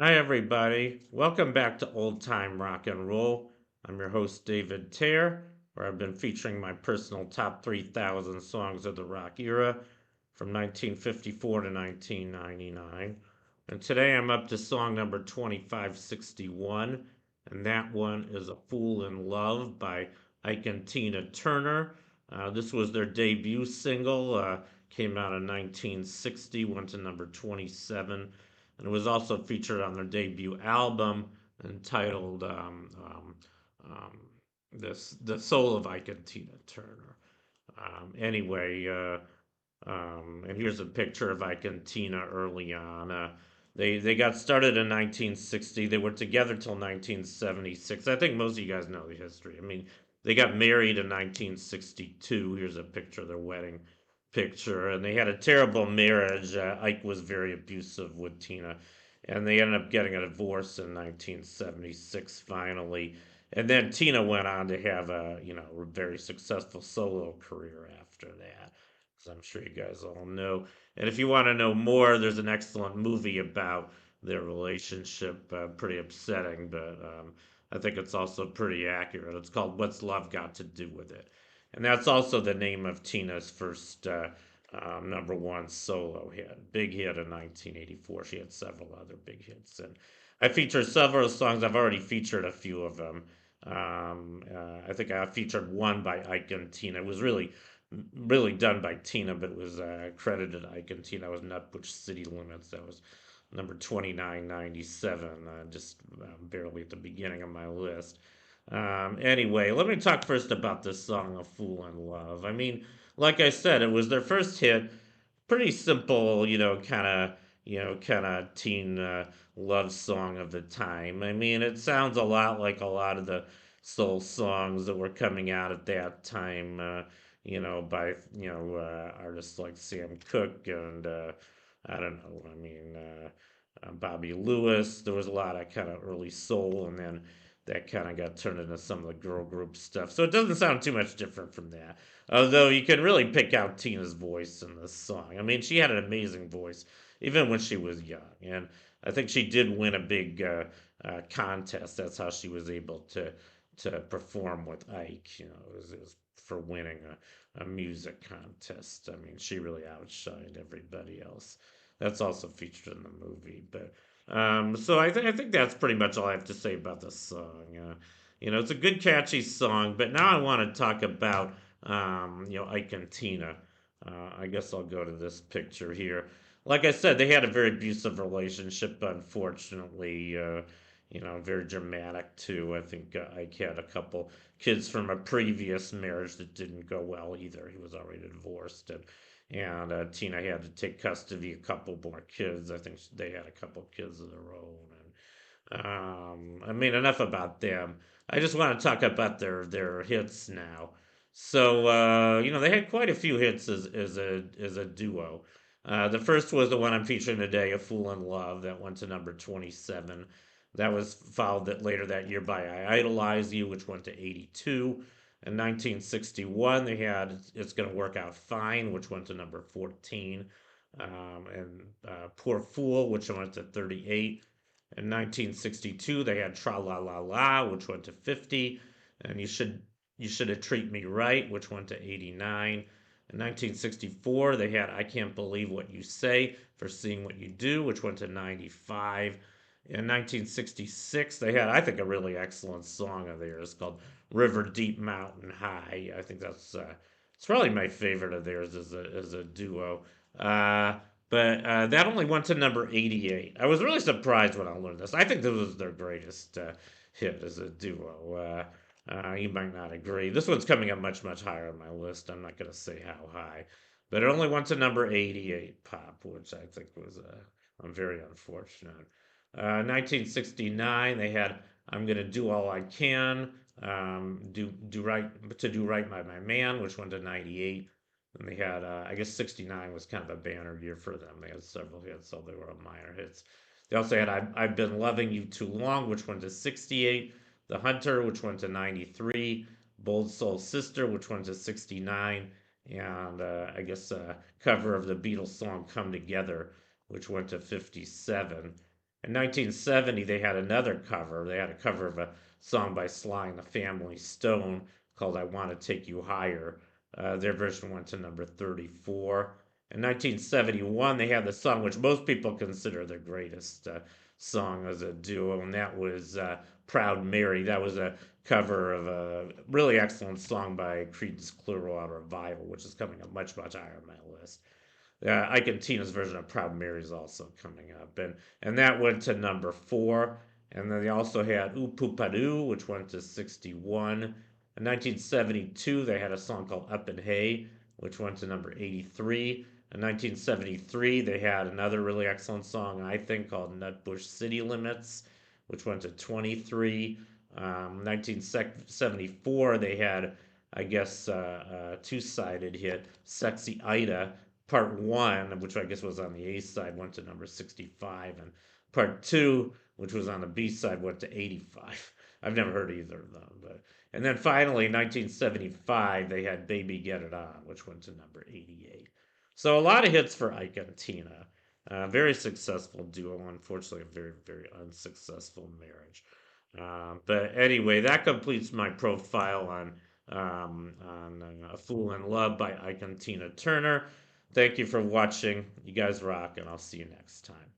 Hi, everybody. Welcome back to Old Time Rock and Roll. I'm your host, David Tare, where I've been featuring my personal top 3,000 songs of the rock era from 1954 to 1999. And today I'm up to song number 2561, and that one is A Fool in Love by Ike and Tina Turner. This was their debut single, came out in 1960, went to number 27 and it was also featured on their debut album entitled um, "This The Soul of Ike and Tina Turner." Anyway, and here's a picture of Ike and Tina early on. They got started in 1960. They were together till 1976. I think most of you guys know the history. I mean, they got married in 1962. Here's a picture of their wedding picture, and they had a terrible marriage. Ike was very abusive with Tina, and they ended up getting a divorce in 1976 finally. And then Tina went on to have a very successful solo career after that, as I'm sure you guys all know. And if you want to know more, there's an excellent movie about their relationship. Pretty upsetting, but I think it's also pretty accurate. It's called "What's Love Got to Do with It," and that's also the name of Tina's first number one solo hit, big hit in 1984. She had several other big hits, and I featured several songs. I've already featured a few of them. I think I featured one by Ike and Tina. It was really done by Tina, but it was credited Ike and Tina. It was Nutbush City Limits. That was number 2997, just barely at the beginning of my list. Anyway, let me talk first about this song, A Fool in Love. I mean, like I said, it was their first hit. Pretty simple, kind of teen love song of the time. I mean, it sounds a lot like a lot of the soul songs that were coming out at that time. By artists like Sam Cooke and I don't know. I mean, Bobby Lewis. There was a lot of kind of early soul, and then that kind of got turned into some of the girl group stuff. So it doesn't sound too much different from that. Although you can really pick out Tina's voice in this song. I mean, she had an amazing voice, even when she was young. And I think she did win a big contest. That's how she was able to perform with Ike. It was for winning a music contest. I mean, she really outshined everybody else. That's also featured in the movie. But so I think that's pretty much all I have to say about this song. It's a good catchy song. But now I want to talk about Ike and Tina. I guess I'll go to this picture here. Like I said, they had a very abusive relationship, unfortunately. Very dramatic too. I think Ike had a couple kids from a previous marriage that didn't go well either. He was already divorced, and Tina had to take custody of a couple more kids. I think they had a couple kids of their own. I mean, enough about them. I just want to talk about their hits now. So they had quite a few hits as a duo. The first was the one I'm featuring today, "A Fool in Love," that went to number 27. That was followed later that year by "I Idolize You," which went to 82. In 1961, they had "It's Gonna Work Out Fine," which went to number 14, and "Poor Fool," which went to 38. In 1962, they had "Tra La La La," which went to 50, and "You Should Have Treated Me Right," which went to 89. In 1964, they had "I Can't Believe What You Say for Seeing What You Do," which went to 95. In 1966, they had, I think, a really excellent song of theirs called "River Deep Mountain High." I think it's probably my favorite of theirs as a duo. Uh, but that only went to number 88. I was really surprised when I learned this. I think this was their greatest hit as a duo. You might not agree. This one's coming up much, much higher on my list. I'm not going to say how high. But it only went to number 88 pop, which I think was very unfortunate. 1969, they had "I'm Gonna Do All I Can," do right by my man, which went to 98. And they had, I guess 69 was kind of a banner year for them. They had several hits, so they were minor hits. They also had "I've Been Loving You Too Long," which went to 68. "The Hunter," which went to 93. "Bold Soul Sister," which went to 69. And I guess a cover of the Beatles song "Come Together," which went to 57. In 1970, they had another cover. They had a cover of a song by Sly and the Family Stone called I Want to Take You Higher. Their version went to number 34. In 1971, they had the song which most people consider their greatest song as a duo, and that was Proud Mary. That was a cover of a really excellent song by Creedence Clearwater Revival, which is coming up much, much higher on my list. Ike and Tina's version of Proud Mary is also coming up, and that went to number 4. And then they also had Oopoo which went to 61. In 1972, they had a song called Up in Hay, which went to number 83. In 1973, they had another really excellent song, I think, called Nutbush City Limits, which went to 23. 1974, they had, I guess, a two-sided hit, Sexy Ida, Part 1, which I guess was on the A side, went to number 65, and Part 2, which was on the B side, went to 85. I've never heard either of them. And then finally, in 1975, they had Baby Get It On, which went to number 88. So a lot of hits for Ike and Tina. Very successful duo, unfortunately, a very, very unsuccessful marriage. But anyway, that completes my profile on A Fool in Love by Ike and Tina Turner. Thank you for watching. You guys rock, and I'll see you next time.